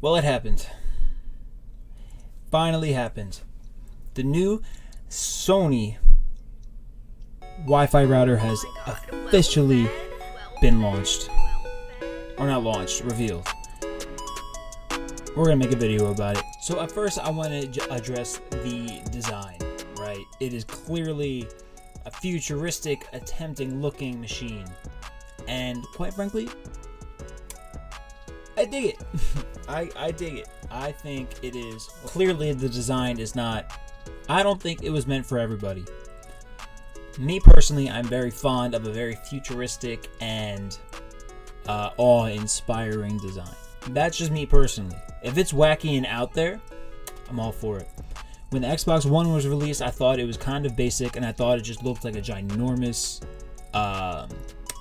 Well, it happened. Finally happened. The new Sony Wi-Fi router has officially been launched. Or not launched, revealed. We're going to make a video about it. So at first I want to address the design, right? It is clearly a futuristic, attempting looking machine. And quite frankly, I dig it. I dig it. I think it is. Clearly the design is not, I don't think it was meant for everybody. Me personally, I'm very fond of a very futuristic and awe-inspiring design. That's just me personally. If it's wacky and out there, I'm all for it. When the Xbox One was released, I thought it was kind of basic, and I thought it just looked like a ginormous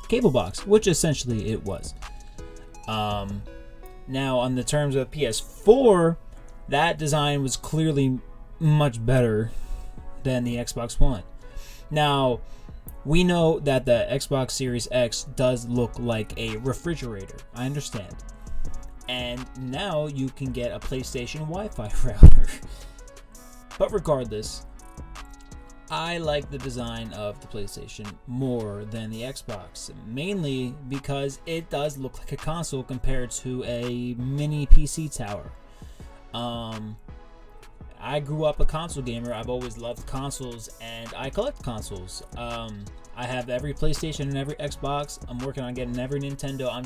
cable box, which essentially it was. Now, on the terms of PS4, that design was clearly much better than the Xbox One. Now, we know that the Xbox Series X does look like a refrigerator. I understand. And now you can get a PlayStation Wi-Fi router. But regardless, I like the design of the PlayStation more than the Xbox, mainly because it does look like a console compared to a mini PC tower. I grew up a console gamer. I've always loved consoles, and I collect consoles. I have every PlayStation and every Xbox. I'm working on getting every Nintendo. I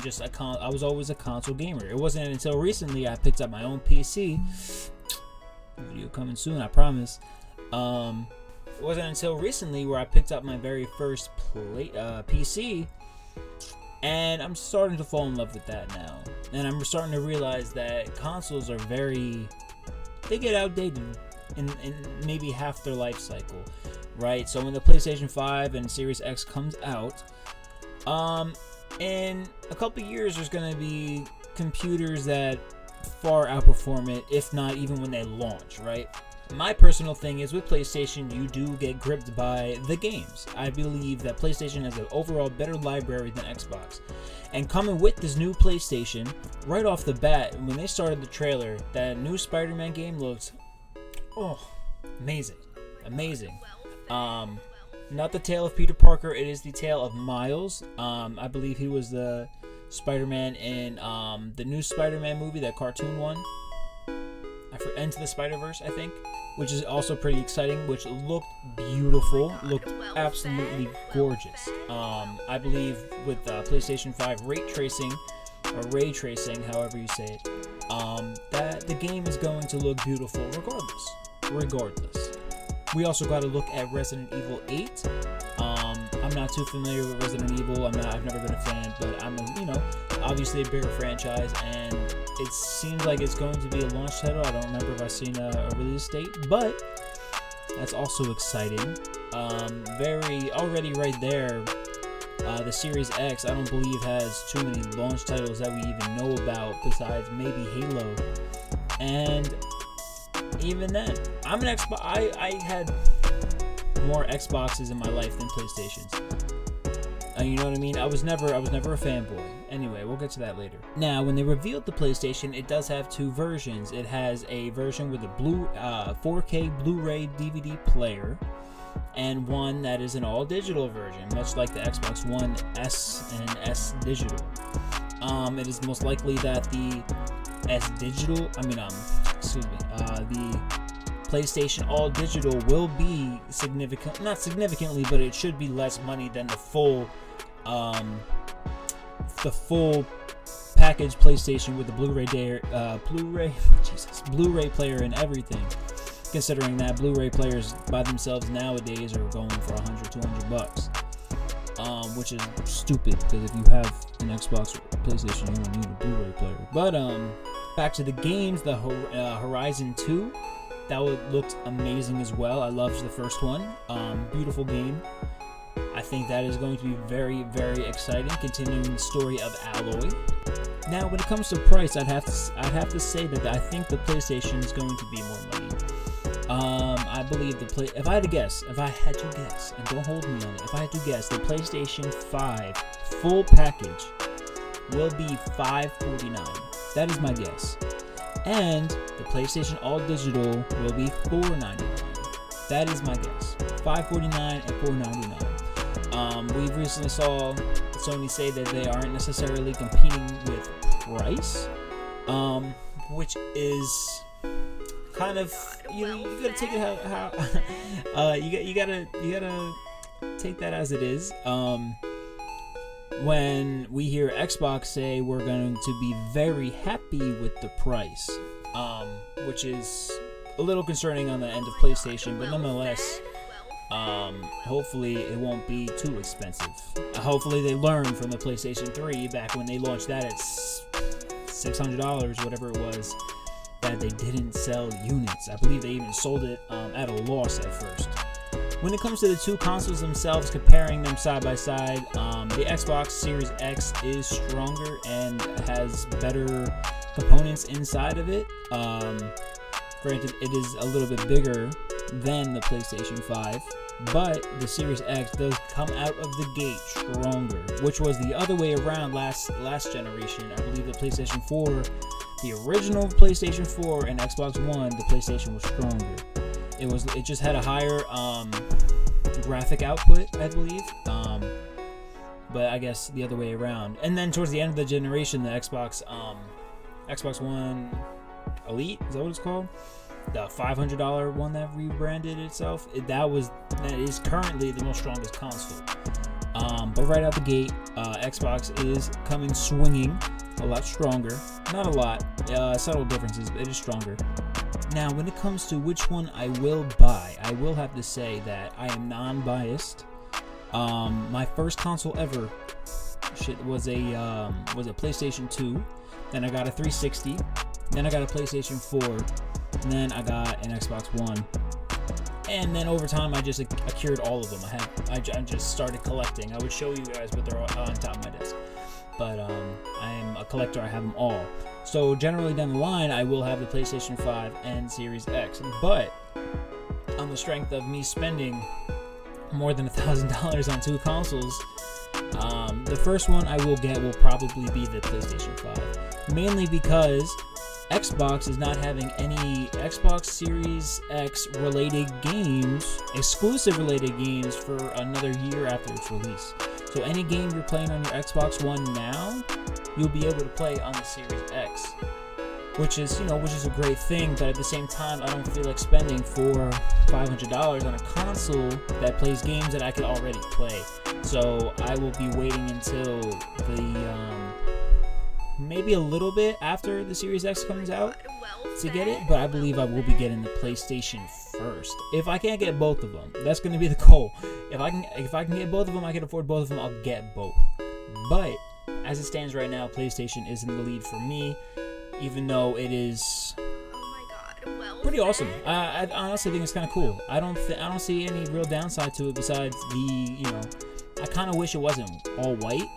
was always a console gamer. It wasn't until recently I picked up my own PC. Video coming soon, I promise. It wasn't until recently where I picked up my very first PC, and I'm starting to fall in love with that now. And I'm starting to realize that consoles are they get outdated in maybe half their life cycle, right? So when the PlayStation 5 and Series X comes out, in a couple years there's going to be computers that far outperform it, if not even when they launch, right? My personal thing is with PlayStation, you do get gripped by the games. I believe that PlayStation has an overall better library than Xbox. And coming with this new PlayStation, right off the bat, when they started the trailer, that new Spider-Man game looked, amazing. Amazing. Not the tale of Peter Parker, it is the tale of Miles. I believe he was the Spider-Man in the new Spider-Man movie, that cartoon one. Into the Spider-Verse, I think, which is also pretty exciting, which looked beautiful, looked absolutely gorgeous. I believe with PlayStation 5 ray tracing, however you say it, that the game is going to look beautiful regardless. We also got to look at Resident Evil 8. I'm not too familiar with Resident Evil. I've never been a fan, but I'm obviously a bigger franchise, and it seems like it's going to be a launch title. I don't remember if I've seen a release date, but that's also exciting. Already right there, the Series X, I don't believe has too many launch titles that we even know about besides maybe Halo. And even then, I'm an Xbox. I had more Xboxes in my life than PlayStations. You know what I mean? I was never a fanboy. Anyway, we'll get to that later. Now, when they revealed the PlayStation, it does have two versions. It has a version with a 4K Blu-ray DVD player, and one that is an all-digital version, much like the Xbox One S and S Digital. It is most likely that the the PlayStation All Digital will be not significantly, but it should be less money than the full package PlayStation with the Blu-ray player and everything. Considering that Blu-ray players by themselves nowadays are going for $100-$200, which is stupid because if you have an Xbox or PlayStation, you don't need a Blu-ray player. But back to the games, the Horizon 2. That looked amazing as well. I loved the first one. Beautiful game. I think that is going to be very, very exciting. Continuing the story of Aloy. Now, when it comes to price, I'd have to say that I think the PlayStation is going to be more money. I believe if I had to guess, and don't hold me on it, if I had to guess, the PlayStation 5 full package will be $549. That is my guess. And the PlayStation All Digital will be $499. That is my guess. $549 and $499. We recently saw Sony say that they aren't necessarily competing with price, which is kind of, you gotta take it how you gotta take that as it is. When we hear Xbox say we're going to be very happy with the price, which is a little concerning on the end of PlayStation, but nonetheless, hopefully it won't be too expensive. Hopefully they learned from the PlayStation 3 back when they launched that at $600, whatever it was, that they didn't sell units. I believe they even sold it at a loss at first. When it comes to the two consoles themselves, comparing them side by side, the Xbox Series X is stronger and has better components inside of it. Granted, it is a little bit bigger than the PlayStation 5, but the Series X does come out of the gate stronger, which was the other way around last generation. I believe the PlayStation 4, the original PlayStation 4 and Xbox One, the PlayStation was stronger. It just had a higher graphic output, I believe, but I guess the other way around. And then towards the end of the generation, the Xbox One Elite, is that what it's called? The $500 one that rebranded itself. That is currently the most strongest console. But right out the gate, Xbox is coming swinging a lot stronger. Not a lot, subtle differences, but it is stronger. Now, when it comes to which one I will buy, I will have to say that I am non-biased. My first console ever was a PlayStation 2. Then I got a 360. Then I got a PlayStation 4. And then I got an Xbox One. And then over time, I just acquired all of them. I just started collecting. I would show you guys, but they're all on top of my desk. But I am a collector. I have them all. So generally down the line, I will have the PlayStation 5 and Series X. But on the strength of me spending more than $1,000 on two consoles, the first one I will get will probably be the PlayStation 5. Mainly because Xbox is not having any Xbox Series X related games, exclusive related games, for another year after its release. So any game you're playing on your Xbox One now, you'll be able to play on the Series X, which is a great thing. But at the same time, I don't feel like spending $500 on a console that plays games that I could already play. So I will be waiting until maybe a little bit after the Series X comes out to get it, but I believe I will be getting the PlayStation first. If I can't get both of them, that's going to be the goal. If I can get both of them, I can afford both of them, I'll get both. But as it stands right now, PlayStation is in the lead for me, even though it is pretty awesome. I honestly think it's kind of cool. I don't see any real downside to it besides I kind of wish it wasn't all white.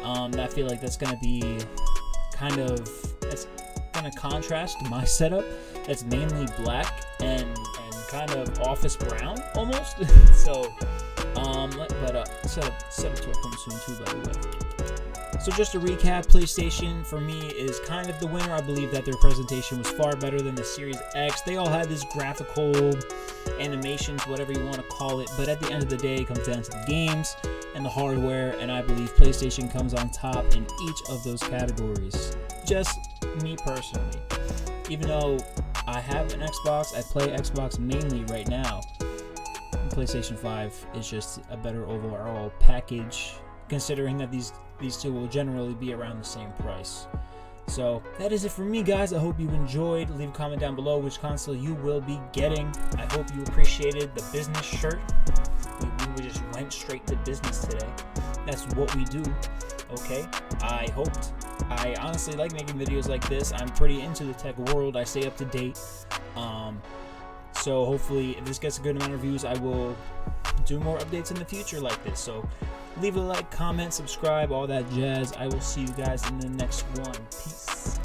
I feel like that's gonna be that's gonna contrast my setup. That's mainly black and kind of office brown almost. So, set up to a coming soon too, by the way. So just to recap, PlayStation for me is kind of the winner. I believe that their presentation was far better than the Series X. They all had this graphical animations, whatever you want to call it, but at the end of the day, it comes down to the games and the hardware, and I believe PlayStation comes on top in each of those categories. Just me personally. Even though I have an Xbox, I play Xbox mainly right now, PlayStation 5 is just a better overall package, considering that these two will generally be around the same price. So that is it for me, guys. I hope you enjoyed. Leave a comment down below which console you will be getting. I hope you appreciated the business shirt. We just went straight to business today. That's what we do. Okay, I honestly like making videos like this. I'm pretty into the tech world. I stay up to date. So hopefully if this gets a good amount of views, I will do more updates in the future like this. So leave a like, comment, subscribe, all that jazz. I will see you guys in the next one. Peace.